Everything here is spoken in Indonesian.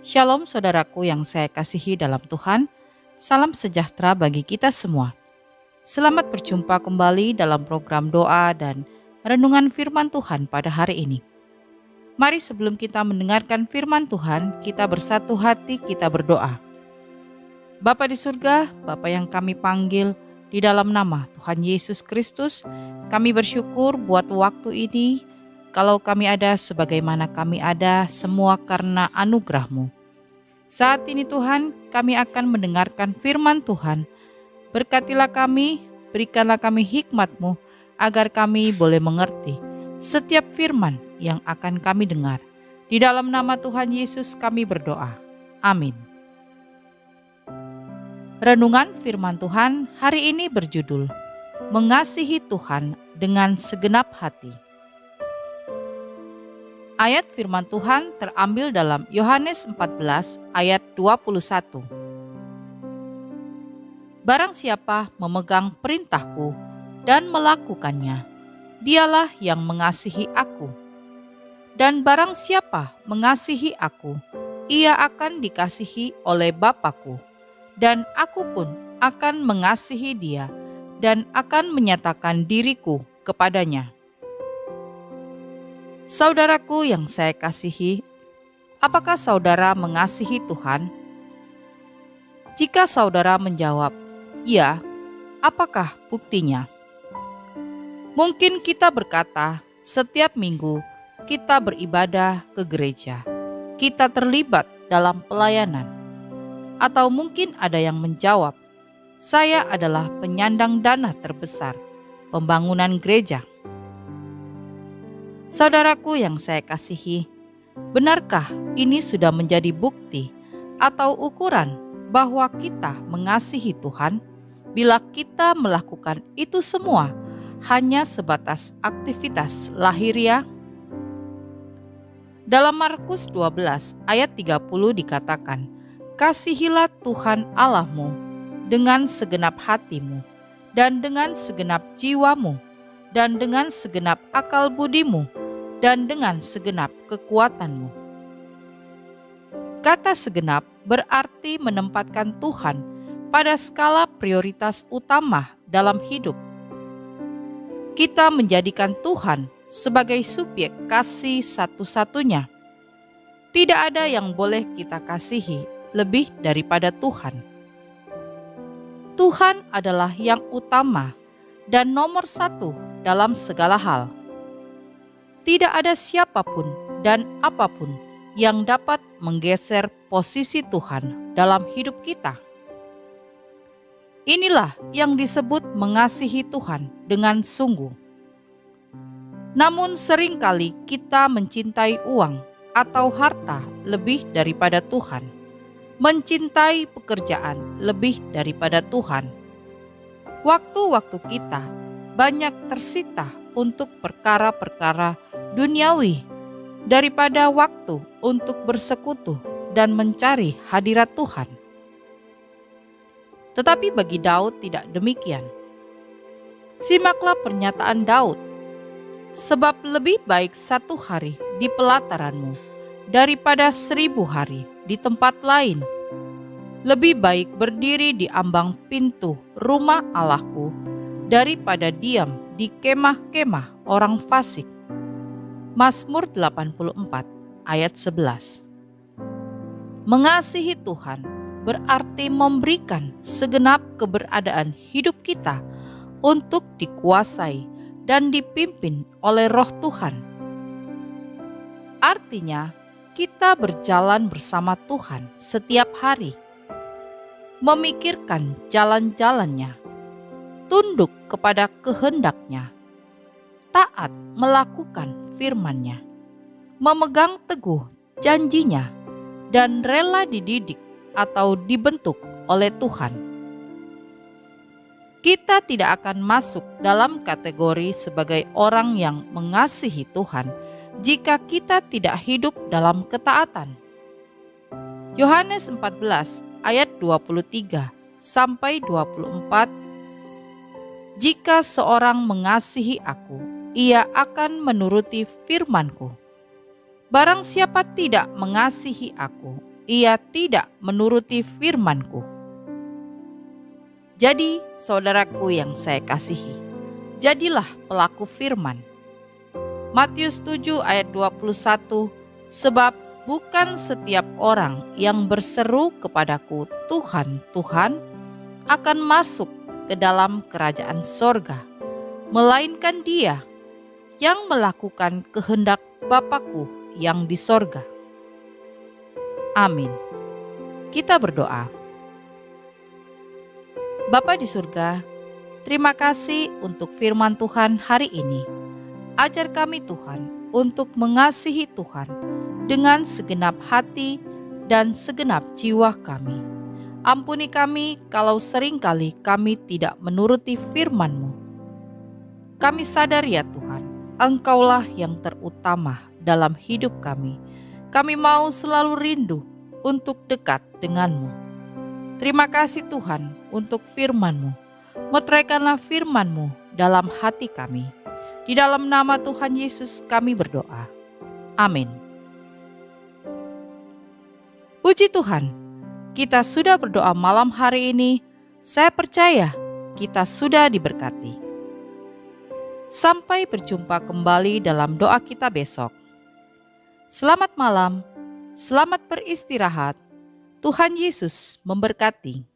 Shalom saudaraku yang saya kasihi dalam Tuhan, salam sejahtera bagi kita semua. Selamat berjumpa kembali dalam program doa dan renungan firman Tuhan pada hari ini. Mari sebelum kita mendengarkan firman Tuhan, kita bersatu hati, kita berdoa. Bapa di surga, Bapa yang kami panggil di dalam nama Tuhan Yesus Kristus, kami bersyukur buat waktu ini. Kalau kami ada sebagaimana kami ada, semua karena anugerah-Mu. Saat ini Tuhan, kami akan mendengarkan firman Tuhan. Berkatilah kami, berikanlah kami hikmat-Mu, agar kami boleh mengerti setiap firman yang akan kami dengar. Di dalam nama Tuhan Yesus kami berdoa. Amin. Renungan firman Tuhan hari ini berjudul, Mengasihi Tuhan dengan segenap hati. Ayat firman Tuhan terambil dalam Yohanes 14 ayat 21. Barang siapa memegang perintahku dan melakukannya, dialah yang mengasihi aku. Dan barang siapa mengasihi aku, ia akan dikasihi oleh Bapa-Ku, dan aku pun akan mengasihi dia dan akan menyatakan diriku kepadanya. Saudaraku yang saya kasihi, apakah saudara mengasihi Tuhan? Jika saudara menjawab, "Ya," apakah buktinya? Mungkin kita berkata, setiap minggu kita beribadah ke gereja, kita terlibat dalam pelayanan. Atau mungkin ada yang menjawab, "Saya adalah penyandang dana terbesar, pembangunan gereja." Saudaraku yang saya kasihi, benarkah ini sudah menjadi bukti atau ukuran bahwa kita mengasihi Tuhan bila kita melakukan itu semua hanya sebatas aktivitas lahiriah? Dalam Markus 12 ayat 30 dikatakan, "Kasihilah Tuhan Allahmu dengan segenap hatimu dan dengan segenap jiwamu dan dengan segenap akal budimu dan dengan segenap kekuatanmu." Kata segenap berarti menempatkan Tuhan pada skala prioritas utama dalam hidup. Kita menjadikan Tuhan sebagai subjek kasih satu-satunya. Tidak ada yang boleh kita kasihi lebih daripada Tuhan. Tuhan adalah yang utama dan nomor satu dalam segala hal. Tidak ada siapapun dan apapun yang dapat menggeser posisi Tuhan dalam hidup kita. Inilah yang disebut mengasihi Tuhan dengan sungguh. Namun seringkali kita mencintai uang atau harta lebih daripada Tuhan, mencintai pekerjaan lebih daripada Tuhan. Waktu-waktu kita banyak tersita untuk perkara-perkara duniawi daripada waktu untuk bersekutu dan mencari hadirat Tuhan. Tetapi bagi Daud tidak demikian. Simaklah pernyataan Daud, "Sebab lebih baik 1 hari di pelataranmu daripada 1000 hari di tempat lain. Lebih baik berdiri di ambang pintu rumah Allahku daripada diam di kemah-kemah orang fasik." Mazmur 84 ayat 11. Mengasihi Tuhan berarti memberikan segenap keberadaan hidup kita untuk dikuasai dan dipimpin oleh Roh Tuhan. Artinya, kita berjalan bersama Tuhan setiap hari, memikirkan jalan-jalannya, tunduk kepada kehendak-Nya, taat melakukan firman-Nya, memegang teguh janji-Nya, dan rela dididik atau dibentuk oleh Tuhan. Kita tidak akan masuk dalam kategori sebagai orang yang mengasihi Tuhan jika kita tidak hidup dalam ketaatan. Yohanes 14 ayat 23 sampai 24, "Jika seorang mengasihi aku, ia akan menuruti firman-Ku. Barang siapa tidak mengasihi aku, ia tidak menuruti firman-Ku. Jadi, saudaraku yang saya kasihi, jadilah pelaku firman. Matius 7 ayat 21, sebab bukan setiap orang yang berseru kepadaku, Tuhan, Tuhan, akan masuk ke dalam kerajaan sorga, melainkan dia yang melakukan kehendak Bapa-Ku yang di sorga. Amin. Kita berdoa. Bapa di surga, terima kasih untuk firman Tuhan hari ini. Ajar kami Tuhan untuk mengasihi Tuhan dengan segenap hati dan segenap jiwa kami. Ampuni kami kalau seringkali kami tidak menuruti firman-Mu. Kami sadar ya Tuhan, Engkaulah yang terutama dalam hidup kami. Kami mau selalu rindu untuk dekat dengan-Mu. Terima kasih Tuhan untuk firman-Mu. Meteraikanlah firman-Mu dalam hati kami. Di dalam nama Tuhan Yesus kami berdoa. Amin. Puji Tuhan, kita sudah berdoa malam hari ini. Saya percaya kita sudah diberkati. Sampai berjumpa kembali dalam doa kita besok. Selamat malam, selamat beristirahat. Tuhan Yesus memberkati.